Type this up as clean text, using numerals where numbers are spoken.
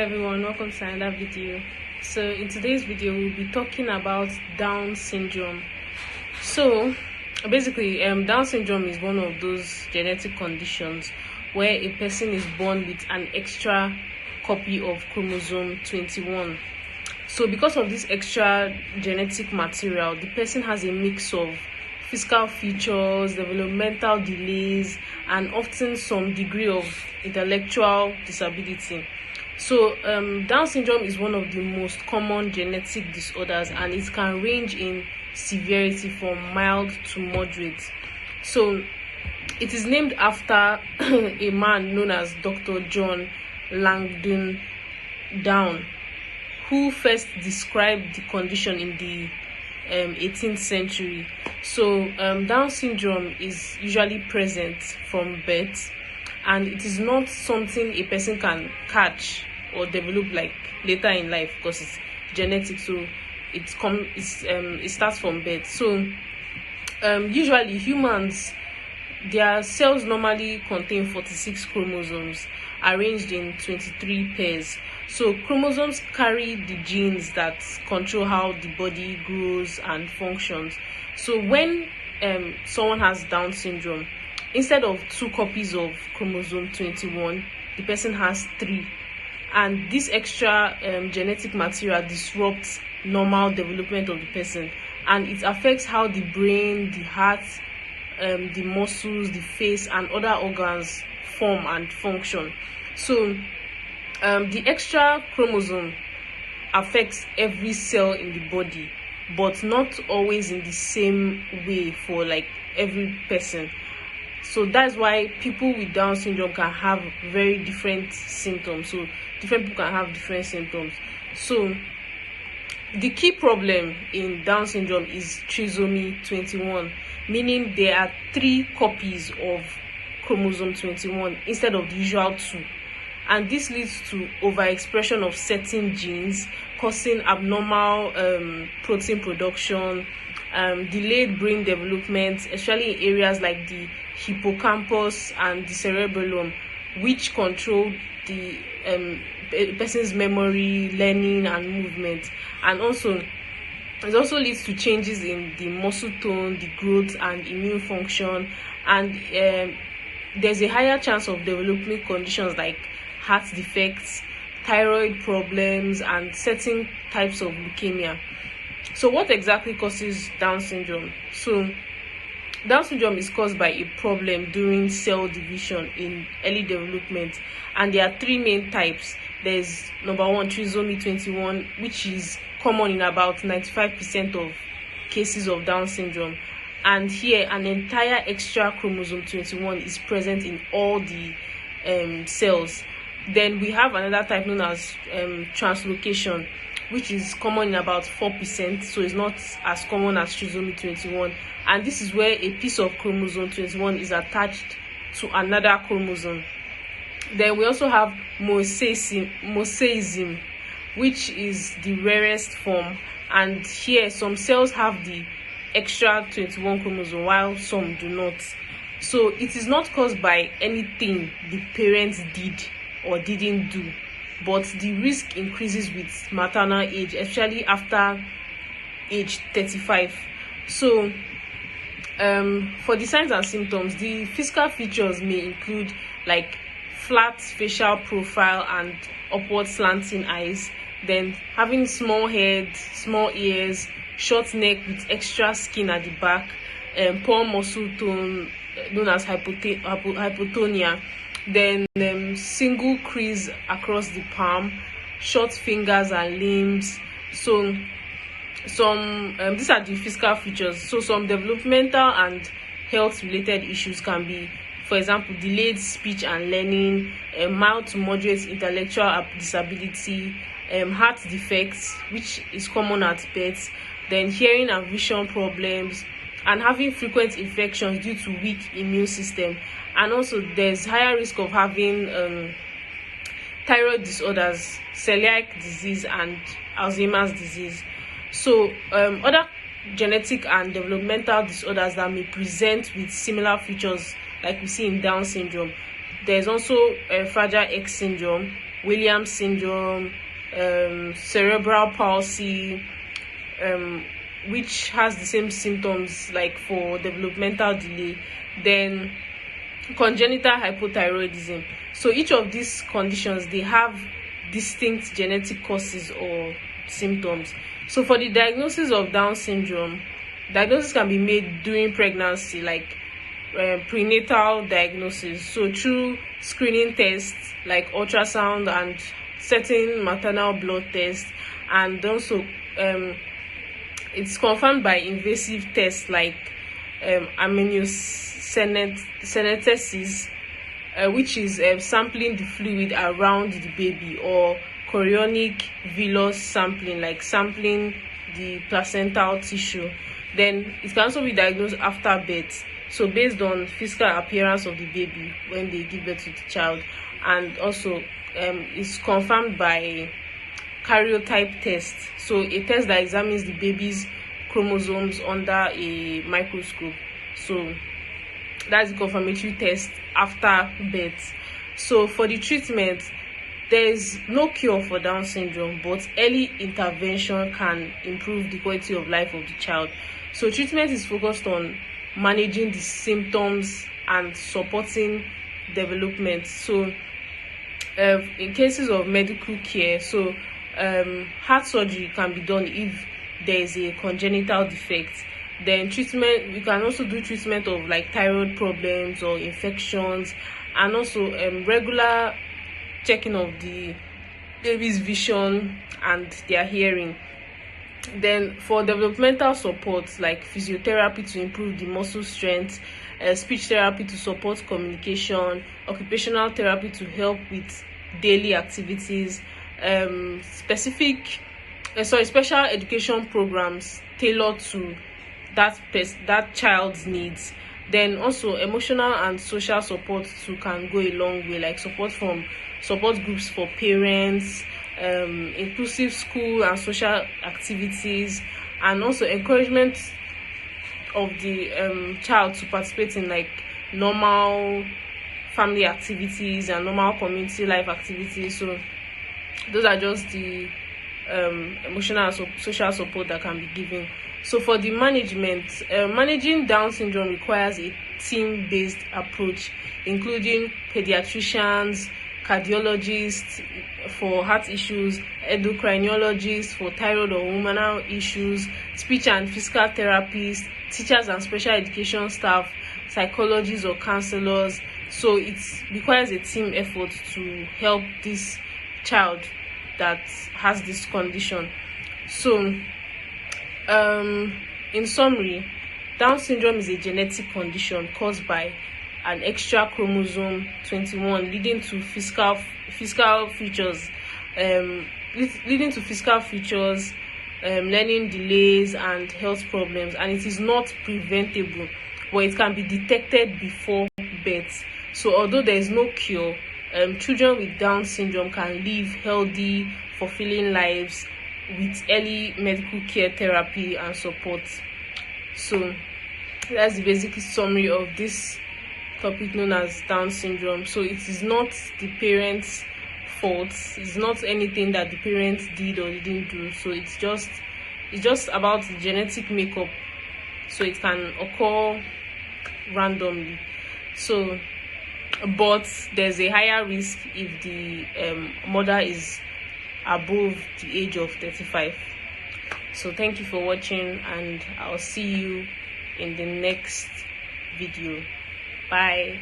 everyone, welcome to another video. So in today's video we'll be talking about Down syndrome. So basically Down syndrome is one of those genetic conditions where a person is born with an extra copy of chromosome 21. So because of this extra genetic material, the person has a mix of physical features, developmental delays, and often some degree of intellectual disability. So Down syndrome is one of the most common genetic disorders, and it can range in severity from mild to moderate. So it is named after a man known as Dr. John Langdon Down, who first described the condition in the 18th century. So Down syndrome is usually present from birth, and it is not something a person can catch or develop like later in life because it's genetic. So it starts from birth. So usually humans, their cells normally contain 46 chromosomes arranged in 23 pairs. So chromosomes carry the genes that control how the body grows and functions. So when someone has Down syndrome, instead of 2 copies of chromosome 21, the person has 3. And this extra genetic material disrupts normal development of the person, and it affects how the brain, the heart, the muscles, the face, and other organs form and function. So the extra chromosome affects every cell in the body, but not always in the same way for like every person. So that's why people with Down syndrome can have very different symptoms. So different people can have different symptoms. So the key problem in Down syndrome is trisomy 21, meaning there are 3 copies of chromosome 21 instead of the usual 2. And this leads to overexpression of certain genes, causing abnormal protein production, delayed brain development, especially in areas like the hippocampus and the cerebellum, which control the person's memory, learning, and movement. And also it also leads to changes in the muscle tone, the growth, and immune function. And there's a higher chance of developing conditions like heart defects, thyroid problems, and certain types of leukemia. So what exactly causes Down syndrome? So Down syndrome is caused by a problem during cell division in early development, and there are 3 main types. There's number 1, trisomy 21, which is common in about 95% of cases of Down syndrome, and here an entire extra chromosome 21 is present in all the cells. Then we have another type known as translocation, which is common in about 4%, so it's not as common as trisomy 21. And this is where a piece of chromosome 21 is attached to another chromosome. Then we also have mosaicism, which is the rarest form, and here some cells have the extra 21 chromosome while some do not. So it is not caused by anything the parents did or didn't do, but the risk increases with maternal age, especially after age 35. So for the signs and symptoms, the physical features may include like flat facial profile and upward slanting eyes, then having small head, small ears, short neck with extra skin at the back, poor muscle tone known as hypotonia, then single crease across the palm, short fingers and limbs. So these are the physical features. So some developmental and health related issues can be, for example, delayed speech and learning, mild to moderate intellectual disability, heart defects, which is common at birth, then hearing and vision problems, and having frequent infections due to weak immune system. And also there's higher risk of having thyroid disorders, celiac disease, and Alzheimer's disease. So other genetic and developmental disorders that may present with similar features like we see in Down syndrome, there's also Fragile X syndrome, Williams syndrome, cerebral palsy, which has the same symptoms like for developmental delay, then congenital hypothyroidism. So each of these conditions, they have distinct genetic causes or symptoms. So for the diagnosis of Down syndrome, diagnosis can be made during pregnancy, like prenatal diagnosis, so through screening tests like ultrasound and certain maternal blood tests, and also it's confirmed by invasive tests like amniocentesis, which is sampling the fluid around the baby, or chorionic villus sampling, like sampling the placental tissue. Then it can also be diagnosed after birth, so based on physical appearance of the baby when they give birth to the child, and also it's confirmed by karyotype test, so a test that examines the baby's chromosomes under a microscope. So that's the confirmatory test after birth. So for the treatment, there is no cure for Down syndrome, but early intervention can improve the quality of life of the child. So treatment is focused on managing the symptoms and supporting development. So in cases of medical care, so heart surgery can be done if there is a congenital defect. Then treatment, we can also do treatment of like thyroid problems or infections, and also regular checking of the baby's vision and their hearing. Then for developmental support, like physiotherapy to improve the muscle strength, speech therapy to support communication, occupational therapy to help with daily activities, special education programs tailored to that child's needs. Then also emotional and social support too can go a long way, like support groups for parents, inclusive school and social activities, and also encouragement of the child to participate in like normal family activities and normal community life activities. So those are just the emotional and social support that can be given. So for the management, managing Down syndrome requires a team-based approach, including pediatricians, cardiologists for heart issues, endocrinologists for thyroid or hormonal issues, speech and physical therapists, teachers and special education staff, psychologists or counselors. So it requires a team effort to help this child that has this condition. So in summary, Down syndrome is a genetic condition caused by an extra chromosome 21, leading to physical features, learning delays and health problems, and it is not preventable, but it can be detected before birth. So although there is no cure, children with Down syndrome can live healthy, fulfilling lives with early medical care, therapy and support. So that's the basic summary of this topic known as Down syndrome. So it is not the parents' fault, it's not anything that the parents did or didn't do. So it's just about the genetic makeup, so it can occur randomly. So but there's a higher risk if the mother is above the age of 35. So thank you for watching, and I'll see you in the next video. Bye.